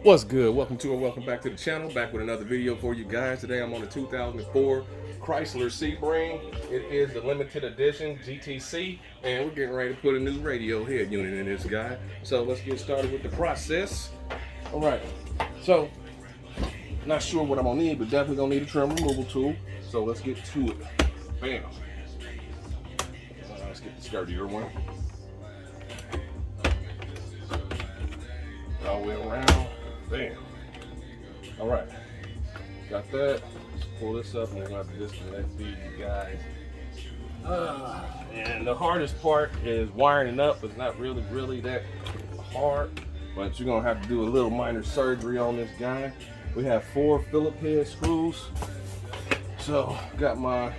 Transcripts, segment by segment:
What's good? Welcome back to the channel. Back with another video for you guys. Today I'm on a 2004 Chrysler Sebring. It is the limited edition GTC, and we're getting ready to put a new radio head unit in this guy. So let's get started with the process. All right. So not sure what I'm gonna need, but definitely gonna need a trim removal tool. So let's get to it. Bam. Let's get the sturdier one. All the way around. Bam. All right. Got that. Let's pull this up and we're going to have to disconnect these guys. And the hardest part is wiring it up. It's not really that hard, but you're going to have to do a little minor surgery on this guy. We have 4 Phillips head screws. So, got my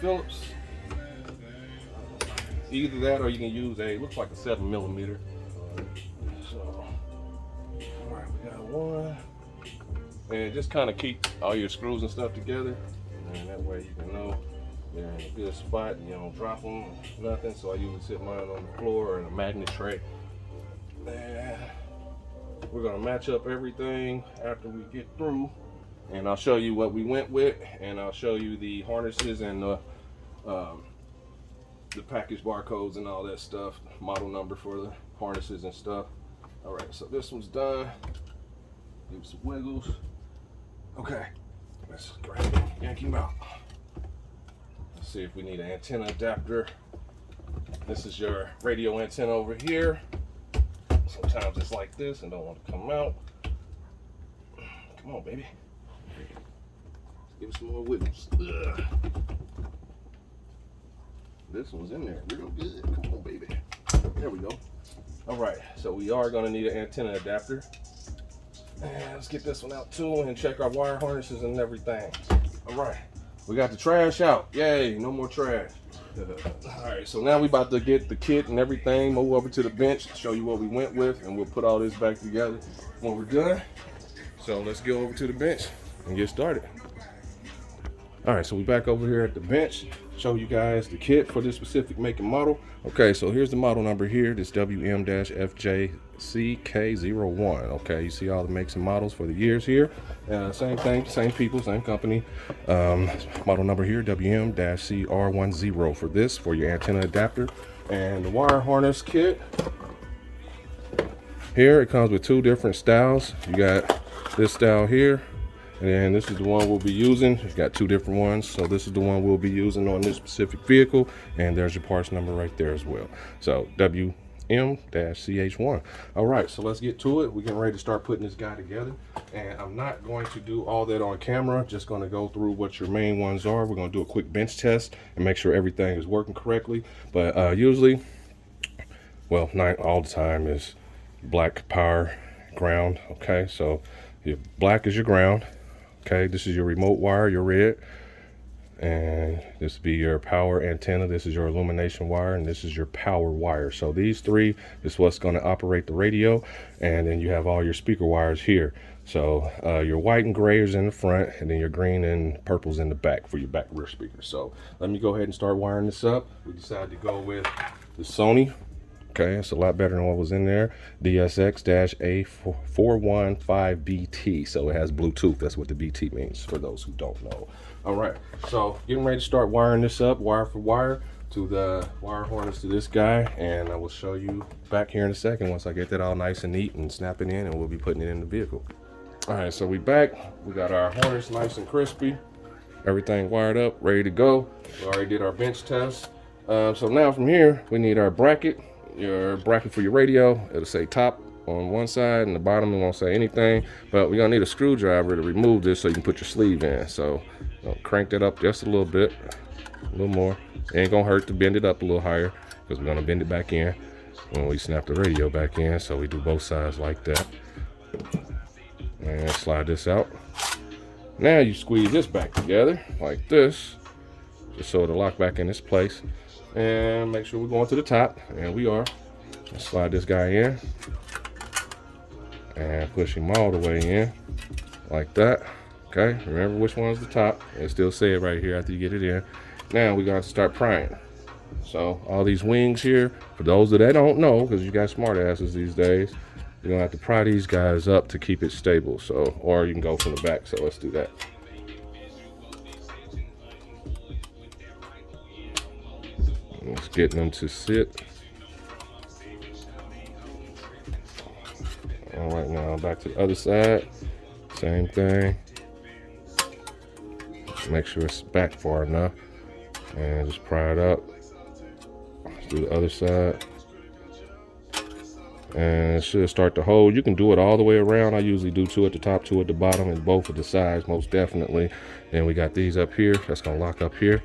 Phillips. Either that or you can use looks like a 7mm. So, alright, we got one. And just kind of keep all your screws and stuff together. And that way you can know they're in a good spot and you don't drop them or nothing. So I usually sit mine on the floor or in a magnet tray. And we're going to match up everything after we get through. And I'll show you what we went with. And I'll show you the harnesses and the package barcodes and all that stuff. Model number for the harnesses and stuff. Alright, so this one's done. Give some wiggles. Okay, let's grab him, yank him out. Let's see if we need an antenna adapter. This is your radio antenna over here. Sometimes it's like this and don't want to come out. Come on, baby. Let's give it some more wiggles. Ugh. This one's in there real good. Come on, baby. There we go. All right, so we are going to need an antenna adapter. And let's get this one out too and check our wire harnesses and everything. All right, we got the trash out. Yay, no more trash. All right, so now we about to get the kit and everything, move over to the bench, show you what we went with, and we'll put all this back together when we're done. So let's go over to the bench and get started. All right, so we're back over here at the bench, show you guys the kit for this specific make and model. Okay, so here's the model number here, this WM-FJCK01. Okay, you see all the makes and models for the years here. Same thing, same people, same company. Model number here, WM-CR10 for this, for your antenna adapter. And the wire harness kit, here it comes with 2 different styles. You got this style here, and this is the one we'll be using. It's got 2 different ones, so this is the one we'll be using on this specific vehicle, and there's your parts number right there as well. So WM-CH1. All right, so let's get to it. We're getting ready to start putting this guy together, and I'm not going to do all that on camera. Just going to go through what your main ones are. We're going to do a quick bench test and make sure everything is working correctly. But usually, well, not all the time, is black power ground. Okay, so your black is your ground. Okay, this is your remote wire, your red, and this will be your power antenna. This is your illumination wire, and this is your power wire. So these 3 is what's going to operate the radio, and then you have all your speaker wires here. So your white and gray is in the front, and then your green and purple's in the back for your back rear speakers. So let me go ahead and start wiring this up. We decided to go with the Sony. Okay, it's a lot better than what was in there. DSX-A415BT. So it has Bluetooth. That's what the BT means for those who don't know. All right, so getting ready to start wiring this up, wire for wire, to the wire harness to this guy. And I will show you back here in a second once I get that all nice and neat and snap it in, and we'll be putting it in the vehicle. All right, so we back. We got our harness nice and crispy. Everything wired up, ready to go. We already did our bench test. So now from here, we need our bracket. Your bracket for your radio. It'll say top on one side and the bottom it won't say anything, but we're gonna need a screwdriver to remove this so you can put your sleeve in. So crank that up just a little bit, a little more. It ain't gonna hurt to bend it up a little higher because we're gonna bend it back in when we snap the radio back in. So we do both sides like that, and slide this out. Now you squeeze this back together like this, just so it'll lock back in its place. And make sure we're going to the top, and we are. Let's slide this guy in and push him all the way in like that. Okay, remember which one's the top. It still say it right here after you get it in. Now we're going to start prying. So all these wings here, for those that don't know, because you got smart asses these days, You're gonna have to pry these guys up to keep it stable. So, or you can go from the back. So let's do that. Just getting them to sit. All right, now back to the other side. Same thing. Make sure it's back far enough, and just pry it up. Let's do the other side, and it should start to hold. You can do it all the way around. I usually do 2 at the top, 2 at the bottom, and both of the sides, most definitely. Then we got these up here. That's gonna lock up here,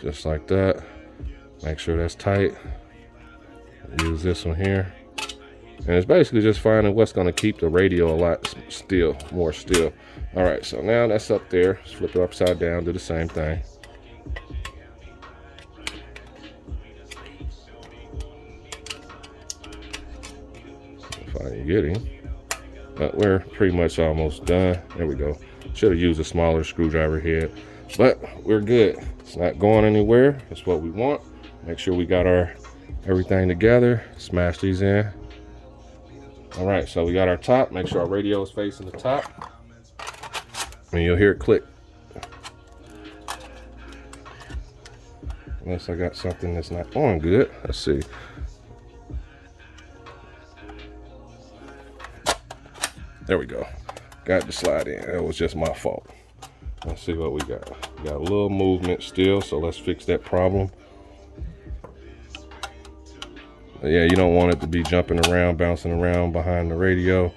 just like that. Make sure that's tight. Use this one here. And it's basically just finding what's going to keep the radio a lot more still. All right, so now that's up there. Let's flip it upside down, do the same thing. If I can get him. But we're pretty much almost done. There we go. Should have used a smaller screwdriver head, but we're good. It's not going anywhere. That's what we want. Make sure we got our everything together. Smash these in. All right, so we got our top. Make sure our radio is facing the top. And you'll hear it click. Unless I got something that's not going good. Let's see. There we go. Got to slide in. That was just my fault. Let's see what we got. We got a little movement still, so let's fix that problem. Yeah, you don't want it to be jumping around, bouncing around behind the radio,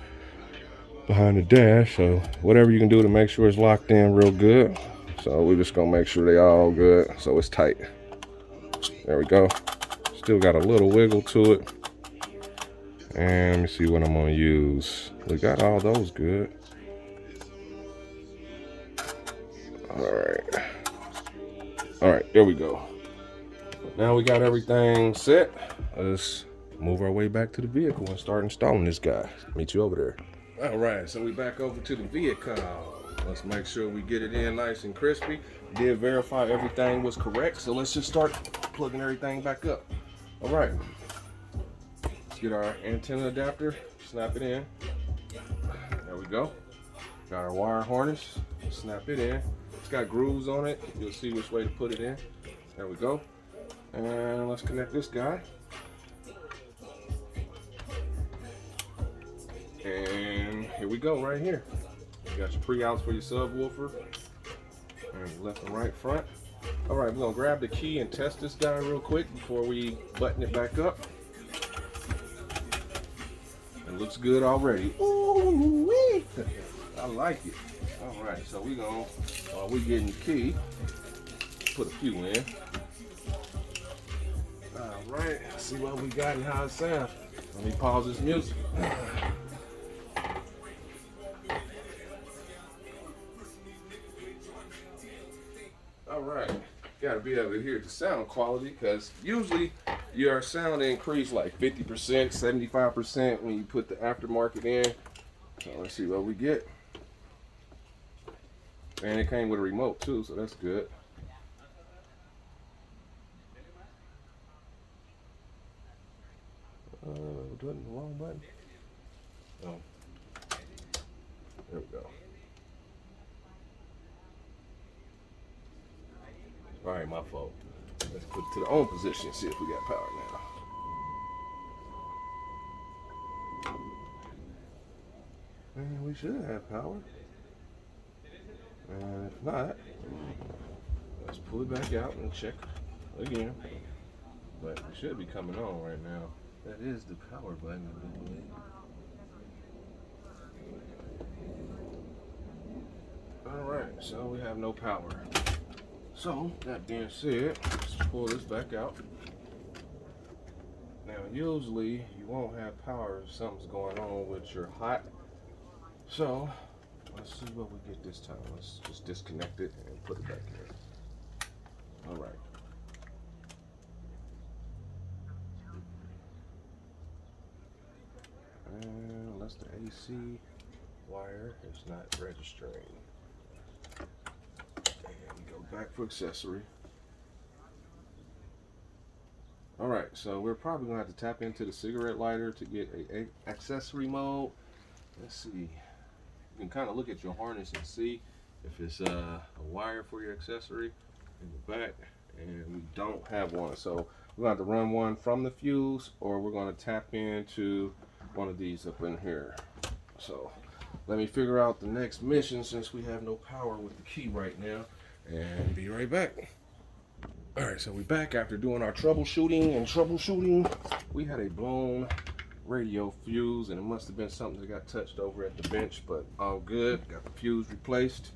behind the dash. So whatever you can do to make sure it's locked in real good. So we're just gonna make sure they all good so it's tight. There we go. Still got a little wiggle to it. And let me see what I'm gonna use. We got all those good. All right, there we go. Now we got everything set. Let's move our way back to the vehicle and start installing this guy. Meet you over there. All right, so we back over to the vehicle. Let's make sure we get it in nice and crispy. Did verify everything was correct, so let's just start plugging everything back up. All right, let's get our antenna adapter, snap it in. There we go. Got our wire harness, snap it in. It's got grooves on it. You'll see which way to put it in. There we go. And let's connect this guy. And here we go, right here. You got your pre-outs for your subwoofer and your left and right front. All right, we're gonna grab the key and test this guy real quick before we button it back up. It looks good already. Ooh-wee. I like it. All right, so we gonna, while we getting the key, put a few in. All right, see what we got and how it sounds. Let me pause this music. All right, gotta be able to hear the sound quality because usually your sound increase like 50%, 75% when you put the aftermarket in. So let's see what we get. And it came with a remote too, so that's good. Doing the wrong button. Oh, there we go. All right, my fault. Let's put it to the on position, see if we got power now. And we should have power. And if not, let's pull it back out and check again. But it should be coming on right now. That is the power button, I believe. All right, so we have no power. So, that being said, let's pull this back out. Now, usually you won't have power if something's going on with your hot. So, let's see what we get this time. Let's just disconnect it and put it back in. All right. And unless the AC wire is not registering. And we go back for accessory. All right, so we're probably gonna have to tap into the cigarette lighter to get a accessory mode. Let's see. You can kind of look at your harness and see if it's a wire for your accessory in the back, and we don't have one. So we're gonna have to run one from the fuse, or we're gonna tap into one of these up in here. So let me figure out the next mission since we have no power with the key right now, and be right back. All right, so we're back after doing our troubleshooting. We had a blown radio fuse, and it must have been something that got touched over at the bench, but all good. Got the fuse replaced.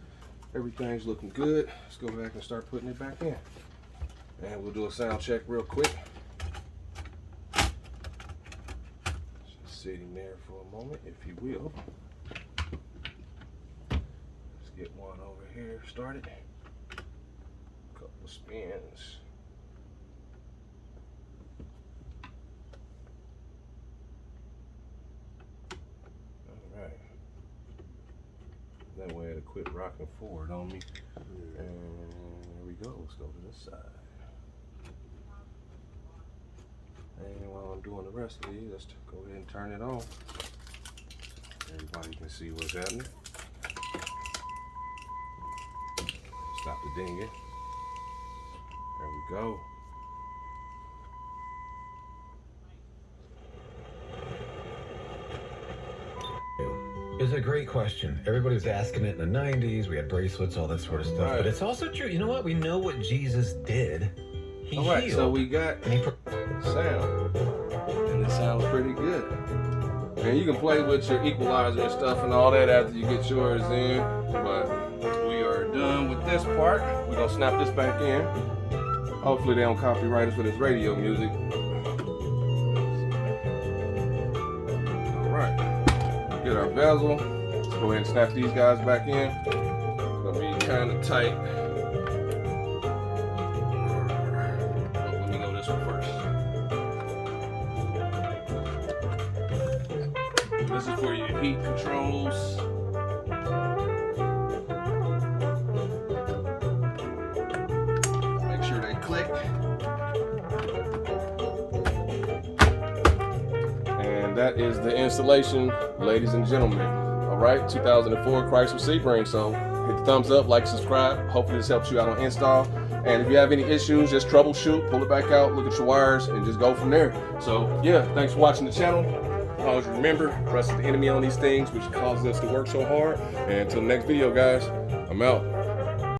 Everything's looking good. Let's go back and start putting it back in. And we'll do a sound check real quick. Just sitting there for a moment, if you will. Let's get one over here started. Couple spins. All right. That way it'll quit rocking forward on me. And there we go. Let's go to this side. And while I'm doing the rest of these, let's go ahead and turn it on. Everybody can see what's happening. Stop the dinging. There we go. It's a great question. Everybody was asking it in the 90s. We had bracelets, all that sort of stuff. Right. But it's also true. You know what? We know what Jesus did. He all right, healed. so we got sound. And it sounds pretty good. And you can play with your equalizer and stuff and all that after you get yours in. But we are done with this part. We're going to snap this back in. Hopefully they don't copyright us for this radio music. All right. Get our bezel. Let's go ahead and snap these guys back in. It's going to be kind of tight. But let me go this one first. This is for your heat controls. Make sure they click. And that is the installation, ladies and gentlemen. All right, 2004 Chrysler Sebring. So hit the thumbs up, like, subscribe. Hopefully this helps you out on install. And if you have any issues, just troubleshoot, pull it back out, look at your wires, and just go from there. So yeah, thanks for watching the channel. Always remember, trust is the enemy on these things, which causes us to work so hard. And until the next video, guys, I'm out.